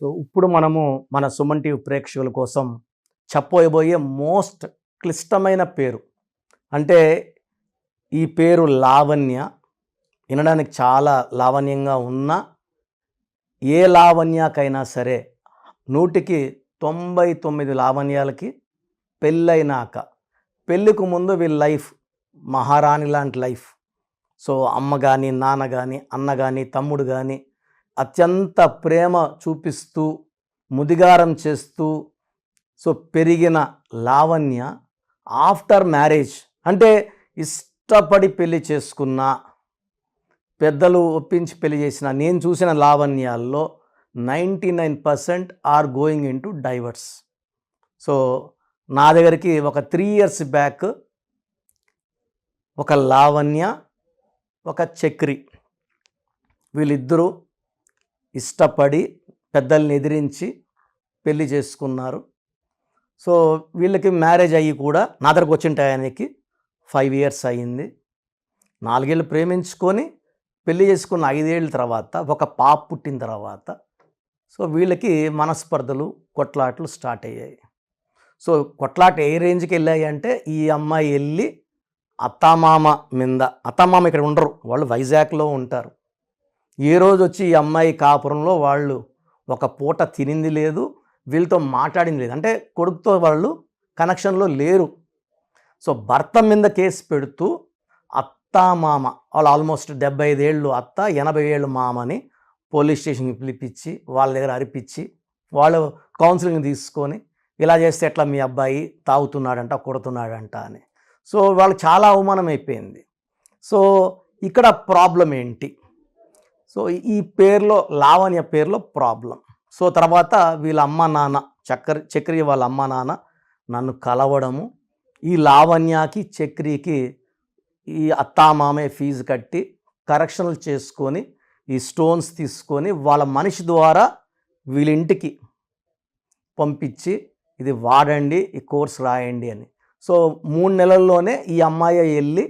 So ఇప్పుడు మనము మన సుమన్ టీవీ ప్రేక్షకుల కోసం చెప్పబోయే మోస్ట్ క్లిష్టమైన పేరు అంటే ఈ పేరు లావణ్య. వినడానికి చాలా లావణ్యంగా ఉన్న ఏ లావణ్యకైనా సరే 100కి 99 లావణ్యాలకి పెళ్ళైనాక పెళ్ళికి ముందు వీళ్ళ లైఫ్ మహారాణి లాంటి లైఫ్. సో అమ్మ కానీ నాన్న కానీ అన్న కానీ తమ్ముడు కానీ అత్యంత ప్రేమ చూపిస్తూ ముదిగారం చేస్తూ సో పెరిగిన లావణ్య ఆఫ్టర్ మ్యారేజ్ అంటే ఇష్టపడి పెళ్లి చేసుకున్న పెద్దలు ఒప్పించి పెళ్లి చేసిన నేను చూసిన లావణ్యాల్లో 99% are going into divorce. So నా దగ్గరికి ఒక 3 years బ్యాక్ ఒక లావణ్య ఒక చక్రి వీళ్ళిద్దరూ ఇష్టపడి పెద్దల్ని ఎదిరించి పెళ్లి చేసుకున్నారు. సో వీళ్ళకి మ్యారేజ్ అయ్యి కూడా నా దగ్గరకు వచ్చిన టయానికి 5 years అయ్యింది. 4 ఏళ్ళు ప్రేమించుకొని పెళ్లి చేసుకున్న 5 ఏళ్ళ తర్వాత ఒక పాప పుట్టిన తర్వాత సో వీళ్ళకి మనస్పర్ధలు కొట్లాటలు స్టార్ట్ అయ్యాయి. సో కొట్లాట ఏ రేంజ్కి వెళ్ళాయి అంటే ఈ అమ్మాయి వెళ్ళి అత్తామామ మీద, అత్తామామ ఇక్కడ ఉండరు, వాళ్ళు వైజాగ్లో ఉంటారు. ఏ రోజు వచ్చి ఈ అమ్మాయి కాపురంలో వాళ్ళు ఒక పూట తినింది లేదు, వీళ్ళతో మాట్లాడింది లేదు. అంటే కొడుకుతో వాళ్ళు కనెక్షన్లో లేరు. సో భర్త మీద కేసు పెడుతూ అత్తామామ వాళ్ళు ఆల్మోస్ట్ 75 ఏళ్ళు అత్త 80 ఏళ్ళు మామని పోలీస్ స్టేషన్కి పిలిపించి వాళ్ళ దగ్గర అరిపించి వాళ్ళు కౌన్సిలింగ్ తీసుకొని ఇలా చేస్తే ఎట్లా మీ అబ్బాయి తాగుతున్నాడంట కొడుతున్నాడంట అని. సో వాళ్ళు చాలా అవమానం అయిపోయింది. సో ఇక్కడ ప్రాబ్లం ఏంటి? సో ఈ పేరులో లావణ్య పేరులో ప్రాబ్లం. సో తర్వాత వీళ్ళ అమ్మ నాన్న చక్రి వాళ్ళ అమ్మ నాన్న నన్ను కలవడము, ఈ లావణ్యకి చక్రికి ఈ అత్తామామే ఫీజు కట్టి కరెక్షన్లు చేసుకొని ఈ స్టోన్స్ తీసుకొని వాళ్ళ మనిషి ద్వారా వీళ్ళ ఇంటికి పంపించి ఇది వాడండి, ఈ కోర్స్ రాయండి అని. సో 3 నెలల్లోనే ఈ అమ్మాయి వెళ్ళి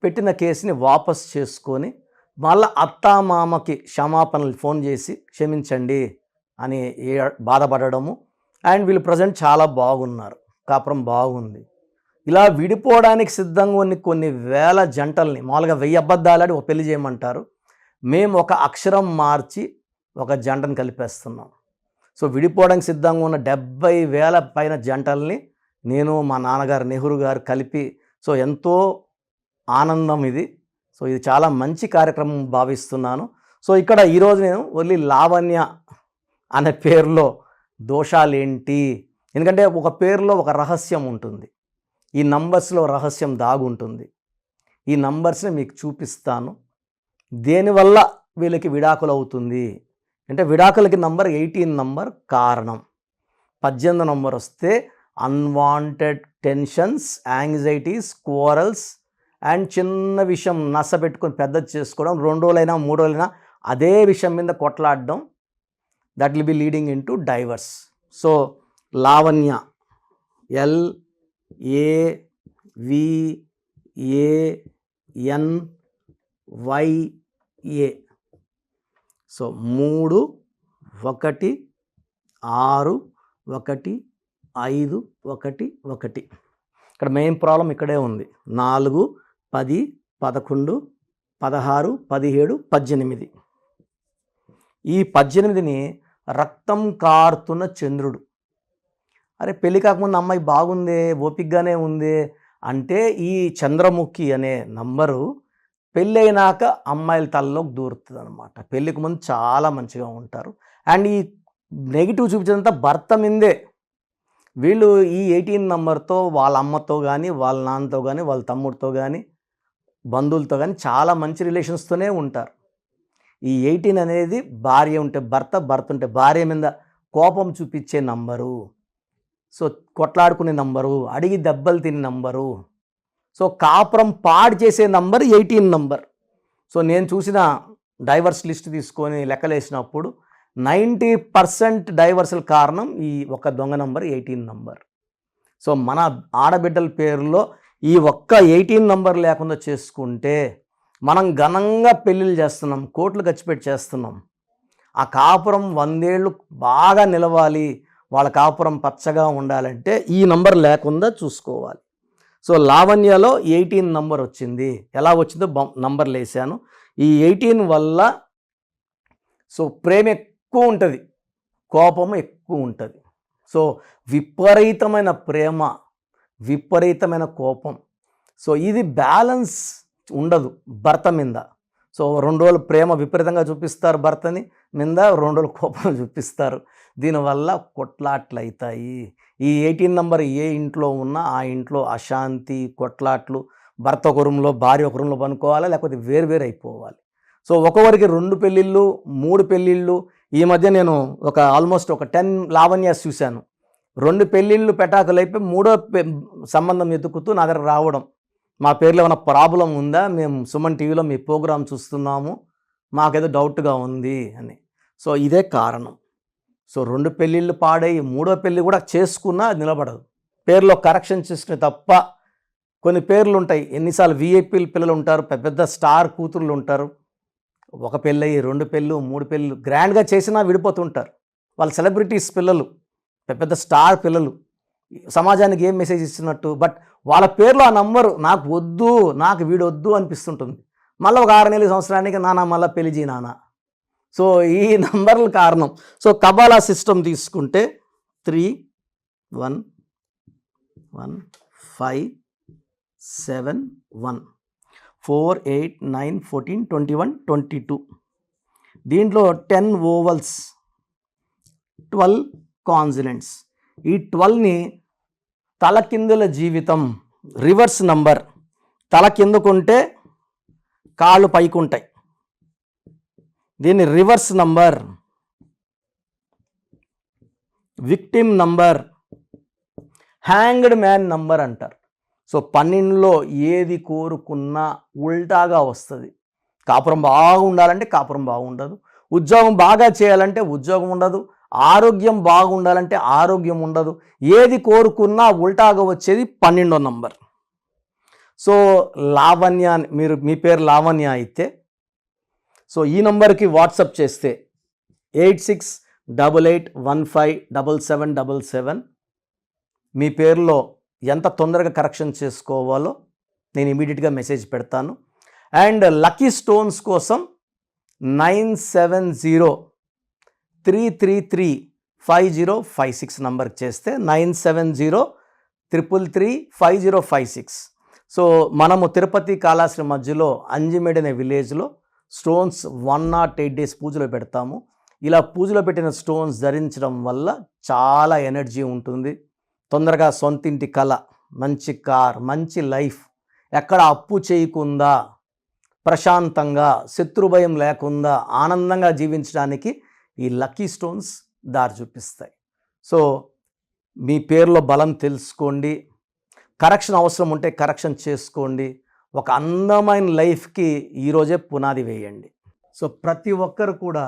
పెట్టిన కేసుని వాపస్ చేసుకొని మళ్ళీ అత్తామామకి క్షమాపణలు ఫోన్ చేసి క్షమించండి అని బాధపడడము. అండ్ వీళ్ళు ప్రజెంట్ చాలా బాగున్నారు, కాపురం బాగుంది. ఇలా విడిపోవడానికి సిద్ధంగా ఉన్న కొన్ని వేల జంటల్ని మామూలుగా 1000 అబద్ధాలాడి ఒక పెళ్లి చేయమంటారు. మేము ఒక అక్షరం మార్చి ఒక జంటను కలిపేస్తున్నాం. సో విడిపోవడానికి సిద్ధంగా ఉన్న 70,000 పైన జంటల్ని నేను మా నాన్నగారు నెహ్రూ గారు కలిపి సో ఎంతో ఆనందం ఇది. సో ఇది చాలా మంచి కార్యక్రమం భావిస్తున్నాను. సో ఇక్కడ ఈరోజు నేను ఓన్లీ లావణ్య అనే పేరులో దోషాలు ఏంటి, ఎందుకంటే ఒక పేరులో ఒక రహస్యం ఉంటుంది, ఈ నంబర్స్లో రహస్యం దాగుంటుంది. ఈ నంబర్స్ని మీకు చూపిస్తాను. దేనివల్ల వీళ్ళకి విడాకులు అవుతుంది అంటే విడాకులకి నంబర్ 18 నంబర్ కారణం. 18 నంబర్ వస్తే unwanted tensions, anxieties, quarrels and చిన్న విషయం నస పెట్టుకొని పెద్దది చేసుకోవడం, 2 రోజులైనా 3 రోజులైనా అదే విషయం మీద కొట్లాడడం, that will be leading into divorce. So Lavanya LAVANYA. So 3 1 6 1 5 1 1. ఇక్కడ మెయిన్ ప్రాబ్లం ఇక్కడే ఉంది. 4 10 11 16 17 18. ఈ 18ని రక్తం కారుతున్న చంద్రుడు. అరే పెళ్ళి కాకముందు అమ్మాయి బాగుందే, ఓపికగానే ఉంది అంటే ఈ చంద్రముఖి అనే నంబరు పెళ్ళైనాక అమ్మాయిల తలలోకి దూరుతుంది అనమాట. పెళ్ళికి ముందు చాలా మంచిగా ఉంటారు. అండ్ ఈ నెగిటివ్ చూపించేదంతా భర్త మీదే. వీళ్ళు ఈ 18 నంబర్తో వాళ్ళ అమ్మతో కానీ వాళ్ళ నాన్నతో కానీ వాళ్ళ తమ్ముడితో కానీ బంధువులతో కానీ చాలా మంచి రిలేషన్స్తోనే ఉంటారు. ఈ 18 అనేది భార్య ఉంటే భర్త, భర్త ఉంటే భార్య మీద కోపం చూపించే నంబరు. సో కొట్లాడుకునే నంబరు, అడిగి దెబ్బలు తినే నంబరు. సో కాపురం పాడు చేసే నంబర్ 18 నంబర్. సో నేను చూసిన డైవర్స్ లిస్ట్ తీసుకొని లెక్కలేసినప్పుడు 90% డైవర్సల్ కారణం ఈ ఒక దొంగ నంబర్ 18 నంబర్. సో మన ఆడబిడ్డల పేరులో ఈ ఒక్క 18 నంబర్ లేకుండా చేసుకుంటే మనం ఘనంగా పెళ్ళిళ్ళు చేస్తున్నాం, కోట్లు ఖర్చు పెట్టి చేస్తున్నాం. ఆ కాపురం 100 ఏళ్ళు బాగా నిలవాలి, వాళ్ళ కాపురం పచ్చగా ఉండాలంటే ఈ నంబర్ లేకుండా చూసుకోవాలి. సో లావణ్యలో 18 నంబర్ వచ్చింది. ఎలా వచ్చిందో నంబర్లు వేసాను. ఈ 18 వల్ల సో ప్రేమ ఎక్కువ ఉంటుంది, కోపం ఎక్కువ ఉంటుంది. సో విపరీతమైన ప్రేమ, విపరీతమైన కోపం. సో ఇది బ్యాలెన్స్ ఉండదు భర్త మీద. సో 2 రోజులు ప్రేమ విపరీతంగా చూపిస్తారు భర్తని మీద, 2 రోజులు కోపం చూపిస్తారు. దీనివల్ల కొట్లాట్లు అవుతాయి. ఈ 18 నంబర్ ఏ ఇంట్లో ఉన్నా ఆ ఇంట్లో అశాంతి, కొట్లాట్లు, భర్త ఒక రూమ్లో భార్య ఒక రూమ్లో పనుకోవాలి, లేకపోతే వేరు అయిపోవాలి. సో ఒక్కొక్కరికి 2 పెళ్ళిళ్ళు 3 పెళ్ళిళ్ళు. ఈ మధ్య నేను ఆల్మోస్ట్ ఒక 10 లావణ్యాస్ చూశాను. 2 పెళ్ళిళ్ళు పెటాకులు అయిపోయి 3వ సంబంధం ఎత్తుకుతూ నా దగ్గర రావడం, మా పేర్లో ఏమైనా ప్రాబ్లం ఉందా, మేము సుమన్ టీవీలో మీ ప్రోగ్రాం చూస్తున్నాము, మాకేదో డౌట్గా ఉంది అని. సో ఇదే కారణం. సో 2 పెళ్ళిళ్ళు పాడై 3వ పెళ్ళి కూడా చేసుకున్నా అది నిలబడదు. పేర్లో కరెక్షన్ చేసుకునే తప్ప. కొన్ని పేర్లు ఉంటాయి, ఎన్నిసార్లు విఐపీలు పిల్లలు ఉంటారు, పెద్ద పెద్ద స్టార్ కూతుర్లు ఉంటారు, 1 పెళ్ళి 2 పెళ్ళు 3 పెళ్ళు గ్రాండ్గా చేసినా విడిపోతుంటారు. వాళ్ళ సెలబ్రిటీస్ పిల్లలు, పెద్ద స్టార్ పిల్లలు, సమాజానికి ఏం మెసేజ్ ఇస్తున్నట్టు. బట్ వాళ్ళ పేర్లో ఆ నంబరు నాకు వద్దు, నాకు వీడొద్దు అనిపిస్తుంటుంది. మళ్ళీ ఒక 6 నెలల సంవత్సరానికి నాన్న మళ్ళీ పెళ్లి చేయి నాన్న. సో ఈ నంబర్ల కారణం. సో కబాలా సిస్టమ్ తీసుకుంటే 3 1 1 5 7 1 4 8 9 14 21 22. దీంట్లో 10 ఓవల్స్ 12 కాన్సనెంట్స్. ఈ 12ని తలకిందుల జీవితం, రివర్స్ నంబర్. తల కిందకుంటే కాళ్ళు పైకుంటాయి, దీన్ని reverse number. Victim number, hanged man number అంటారు. సో 12లో ఏది కోరుకున్నా ఉల్టాగా వస్తుంది. కాపురం బాగుండాలంటే కాపురం బాగుండదు, ఉద్యోగం బాగా చేయాలంటే ఉద్యోగం ఉండదు, ఆరోగ్యం బాగుండాలంటే ఆరోగ్యం ఉండదు. ఏది కోరుకున్నా ఉల్టాగా వచ్చేది 12వ నంబర్. సో లావణ్య, మీ పేరు లావణ్య అయితే సో ఈ నంబర్కి వాట్సాప్ చేస్తే 8688157777 మీ పేరులో ఎంత తొందరగా కరెక్షన్ చేసుకోవాలో నేను ఇమీడియట్గా మెసేజ్ పెడతాను. అండ్ లక్కీ స్టోన్స్ కోసం 9703335056 నంబర్కి చేస్తే 9703335056. సో మనము తిరుపతి కాళహస్తి మధ్యలో అంజిమేడ్ అనే విలేజ్లో స్టోన్స్ 108 డేస్ పూజలో పెడతాము. ఇలా పూజలో పెట్టిన స్టోన్స్ ధరించడం వల్ల చాలా ఎనర్జీ ఉంటుంది. తొందరగా సొంతింటి కళ, మంచి కార్, మంచి లైఫ్, ఎక్కడ అప్పు చేయకుండా ప్రశాంతంగా శత్రుభయం లేకుండా ఆనందంగా జీవించడానికి ఈ లక్కీ స్టోన్స్ దారి చూపిస్తాయి. సో మీ పేరులో బలం తెలుసుకోండి, కరెక్షన్ అవసరం ఉంటే కరెక్షన్ చేసుకోండి. ఒక అందమైన లైఫ్కి ఈరోజే పునాది వేయండి. సో ప్రతి ఒక్కరు కూడా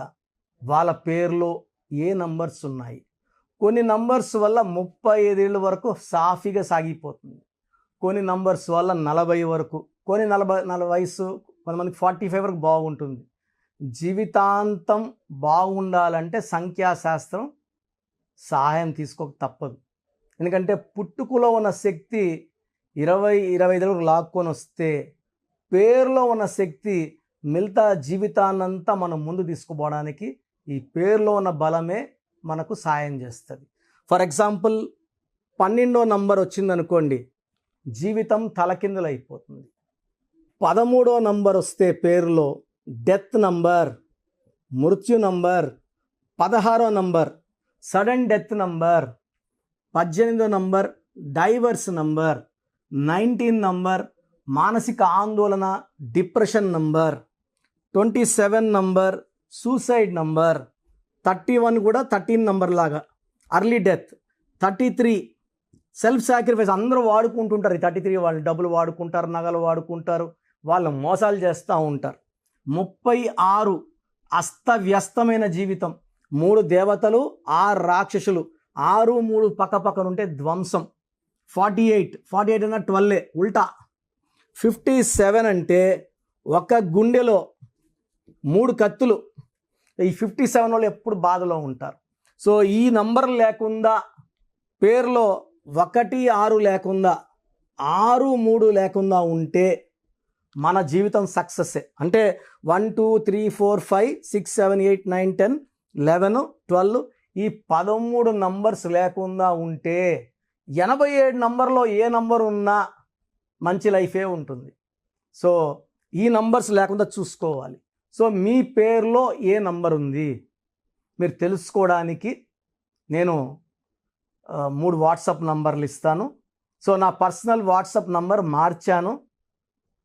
వాళ్ళ పేరులో ఏ నంబర్స్ ఉన్నాయి, కొన్ని నంబర్స్ వల్ల 35 ఏళ్ళ వరకు సాఫీగా సాగిపోతుంది, కొన్ని నంబర్స్ వల్ల 40 వరకు, కొన్ని 40 వయసు, కొంతమందికి 45 వరకు బాగుంటుంది. జీవితాంతం బాగుండాలంటే సంఖ్యాశాస్త్రం సహాయం తీసుకోక తప్పదు. ఎందుకంటే పుట్టుకలో ఉన్న శక్తి 20-25 వరకు లాక్కొని వస్తే పేరులో ఉన్న శక్తి మిగతా జీవితాన్నంతా మనం ముందు తీసుకుపోవడానికి ఈ పేరులో ఉన్న బలమే మనకు సాయం చేస్తుంది. ఫర్ ఎగ్జాంపుల్ 12వ నంబర్ వచ్చిందనుకోండి, జీవితం తలకిందులు అయిపోతుంది. 13వ నంబర్ వస్తే పేరులో డెత్ నంబర్, మృత్యు నంబర్. 16వ నంబర్ సడన్ డెత్ నంబర్. 18వ నంబర్ డైవర్స్ నంబర్. 19 నంబర్ మానసిక ఆందోళన, depression number. 27 number suicide number. 31 కూడా 13 నంబర్ లాగా అర్లీ డెత్. 33 self sacrifice. అందరూ వాడుకుంటుంటారు. ఈ 33 వాళ్ళు డబ్బులు వాడుకుంటారు, నగలు వాడుకుంటారు, వాళ్ళు మోసాలు చేస్తూ ఉంటారు. 36 అస్తవ్యస్తమైన జీవితం. 3 దేవతలు 6 రాక్షసులు, 6 3 పక్కనుంటే ధ్వంసం. 48 అన్న 12 ఉల్టా. 57 అంటే ఒక గుండెలో 3 కత్తులు. ఈ 57 వాళ్ళు ఎప్పుడు బాధలో ఉంటారు. సో ఈ నంబర్ లేకుండా, పేరులో 1, 6 లేకుండా, 6, 3 లేకుండా ఉంటే మన జీవితం సక్సెస్సే. అంటే 1, 2, 3, 4, 5, 6, 7, 8, 9, 10, 11, 12 ఈ 13 నంబర్స్ లేకుండా ఉంటే 87 నంబర్లో ఏ నంబర్ ఉన్నా మంచి లైఫే ఉంటుంది. సో ఈ నంబర్స్ లేకుండా చూసుకోవాలి. సో మీ పేరులో ఏ నంబర్ ఉంది మీరు తెలుసుకోవడానికి నేను 3 వాట్సాప్ నంబర్లు ఇస్తాను. సో నా పర్సనల్ వాట్సాప్ నంబర్ మార్చాను.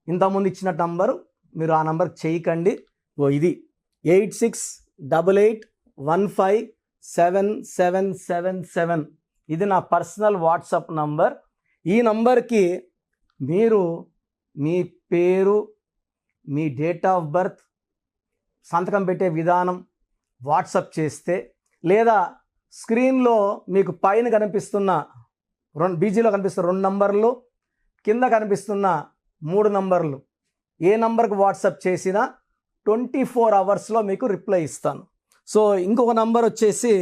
ఇంతకుముందు ఇచ్చిన నంబరు మీరు ఆ నంబర్కి చేయకండి. ఇది 8688157777. ఇది నా పర్సనల్ వాట్సాప్ నంబర్. ఈ నంబర్కి మీరు మీ పేరు, మీ డేట్ ఆఫ్ బర్త్, సంతకం పెట్టే విధానం వాట్సాప్ చేస్తే, లేదా స్క్రీన్లో మీకు పైన కనిపిస్తున్న బీజీలో కనిపిస్తున్న 2 నంబర్లు, కింద కనిపిస్తున్న 3 నంబర్లు ఏ నంబర్కి వాట్సాప్ చేసినా 24 అవర్స్లో మీకు రిప్లై ఇస్తాను. సో ఇంకొక నంబర్ వచ్చేసి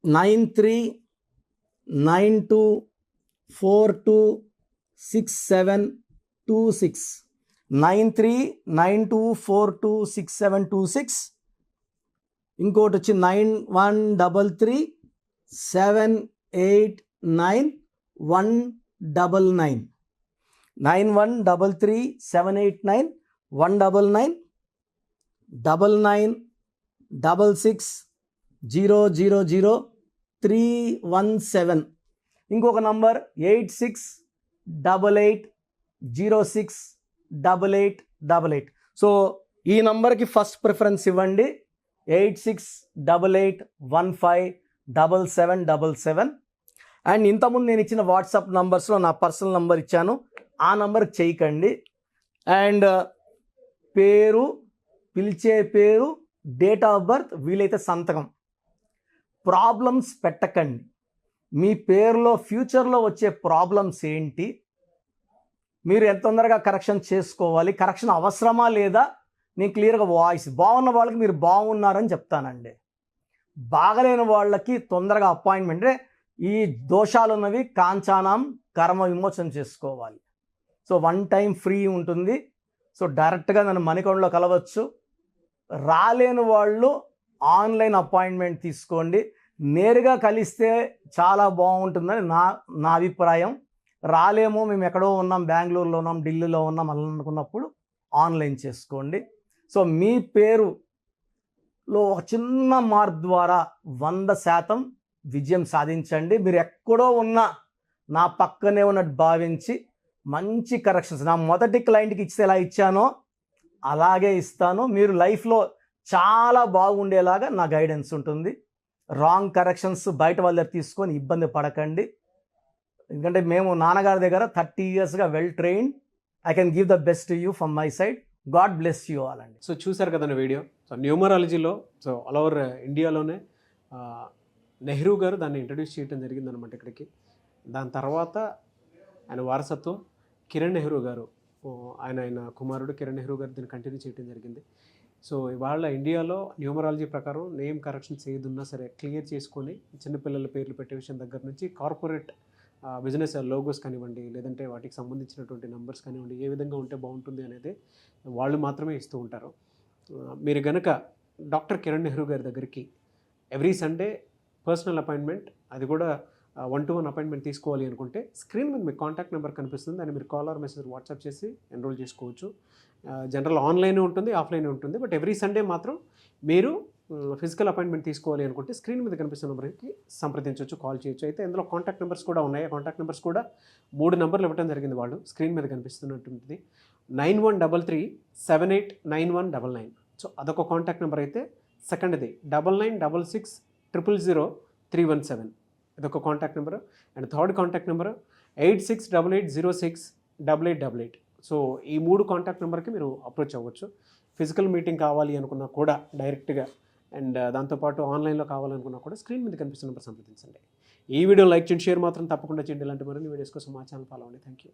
9392426726 9392426726. ఇంకోటి వచ్చి 9133789199 9133789199 9966000317. ఇంకొక నంబర్ 8688068888. సో ఈ నంబర్కి ఫస్ట్ ప్రిఫరెన్స్ ఇవ్వండి. 8688157777. అండ్ ఇంతకుముందు నేను ఇచ్చిన వాట్సాప్ నంబర్స్లో నా పర్సనల్ నంబర్ ఇచ్చాను, ఆ నంబర్కి చేయకండి. అండ్ పేరు, పిలిచే పేరు, డేట్ ఆఫ్ బర్త్, వీలైతే సంతకం. ప్రాబ్లమ్స్ పెట్టకండి. మీ పేరులో ఫ్యూచర్లో వచ్చే ప్రాబ్లమ్స్ ఏంటి, మీరు ఎంత తొందరగా కరెక్షన్ చేసుకోవాలి, కరెక్షన్ అవసరమా లేదా, నేను క్లియర్గా వాయిస్ బాగున్న వాళ్ళకి మీరు బాగున్నారని చెప్తానండి. బాగలేని వాళ్ళకి తొందరగా అపాయింట్మెంట్, ఈ దోషాలు ఉన్నవి కాంచానం కర్మ విమోచన చేసుకోవాలి. సో 1 టైం ఫ్రీ ఉంటుంది. సో డైరెక్ట్గా నన్ను మణికొండలో కలవచ్చు. రాలేని వాళ్ళు ఆన్లైన్ అపాయింట్మెంట్ తీసుకోండి. నేరుగా కలిస్తే చాలా బాగుంటుందని నా అభిప్రాయం. రాలేమో, మేము ఎక్కడో ఉన్నాం, బెంగళూరులో ఉన్నాం, ఢిల్లీలో ఉన్నాం అలా అనుకున్నప్పుడు ఆన్లైన్ చేసుకోండి. సో మీ పేరులో ఒక చిన్న మార్పు ద్వారా 100% విజయం సాధించండి. మీరు ఎక్కడో ఉన్నా నా పక్కనే ఉన్నట్టు భావించి మంచి కరెక్షన్స్ నా మొదటి క్లయింట్కి ఇస్తే ఎలా ఇచ్చానో అలాగే ఇస్తాను. మీరు లైఫ్లో చాలా బాగుండేలాగా నా గైడెన్స్ ఉంటుంది. రాంగ్ కరెక్షన్స్ బయట వాళ్ళ దగ్గర తీసుకొని ఇబ్బంది పడకండి. ఎందుకంటే మేము నాన్నగారి దగ్గర 30 yearsగా well trained. I can give the best to you from my side. God bless you all అండి. సో చూసారు కదండి వీడియో. సో న్యూమరాలజీలో సో ఆల్ ఓవర్ ఇండియాలోనే నెహ్రూ గారు దాన్ని ఇంట్రడ్యూస్ చేయడం జరిగిందనమాట ఇక్కడికి. దాని తర్వాత ఆయన వారసత్వం కిరణ్ నెహ్రూ గారు, ఆయన కుమారుడు కిరణ్ నెహ్రూ గారు దీన్ని కంటిన్యూ చేయడం జరిగింది. సో ఇవాళ ఇండియాలో న్యూమరాలజీ ప్రకారం నేమ్ కరెక్షన్స్ ఏదున్నా సరే క్లియర్ చేసుకొని చిన్నపిల్లల పేర్లు పెట్టే విషయం దగ్గర నుంచి కార్పొరేట్ బిజినెస్ లోగోస్ కానివ్వండి, లేదంటే వాటికి సంబంధించినటువంటి నంబర్స్ కానివ్వండి, ఏ విధంగా ఉంటే బాగుంటుంది అనేది వాళ్ళు మాత్రమే ఇస్తూ ఉంటారు. మీరు కనుక డాక్టర్ కిరణ్ నెహ్రూ గారి దగ్గరికి ఎవ్రీ సండే పర్సనల్ అపాయింట్మెంట్, అది కూడా 1-to-1 అపాయింట్మెంట్ తీసుకోవాలి అనుకుంటే స్క్రీన్ మీద మీకు కాంటాక్ట్ నెంబర్ కనిపిస్తుంది. దాన్ని మీరు కాల్ ఆర్ మెసేజ్ వాట్సాప్ చేసి ఎన్రోల్ చేసుకోవచ్చు. జనరల్ ఆన్లైన్ ఉంటుంది, ఆఫ్లైన్ ఉంటుంది. బట్ ఎవ్రీ సండే మాత్రం మీరు ఫిజికల్ అపాయింట్మెంట్ తీసుకోవాలి అనుకుంటే స్క్రీన్ మీద కనిపిస్తున్న నెంబర్కి సంప్రదించవచ్చు, కాల్ చేయొచ్చు. అయితే ఇందులో కాంటాక్ట్ నెంబర్స్ కూడా ఉన్నాయి. కాంటాక్ట్ నెంబర్స్ కూడా 3 నెంబర్లు ఇవ్వడం జరిగింది. వాళ్ళు స్క్రీన్ మీద కనిపిస్తున్నటువంటిది 9133789199. సో అదొక కాంటాక్ట్ నెంబర్. అయితే సెకండ్ది 9966000317. ఇదొక contact number. And third contact number 8688068888. So ఈ 3 కాంటాక్ట్ నెంబర్కి మీరు అప్రోచ్ అవ్వచ్చు. ఫిజికల్ మీటింగ్ కావాలి అనుకున్నా కూడా డైరెక్ట్గా, అండ్ దాంతోపాటు ఆన్లైన్లో కావాలనుకున్నా కూడా స్క్రీన్ మీద కనిపిస్తున్న నెంబర్ సంప్రదించండి. ఈ వీడియో లైక్ చేయండి, షేర్ మాత్రం తప్పకుండా చేయండి. ఇలాంటి మరిన్ని వీడియోస్ కోసం మా ఛానల్ ఫాలో అవ్వండి. Thank you.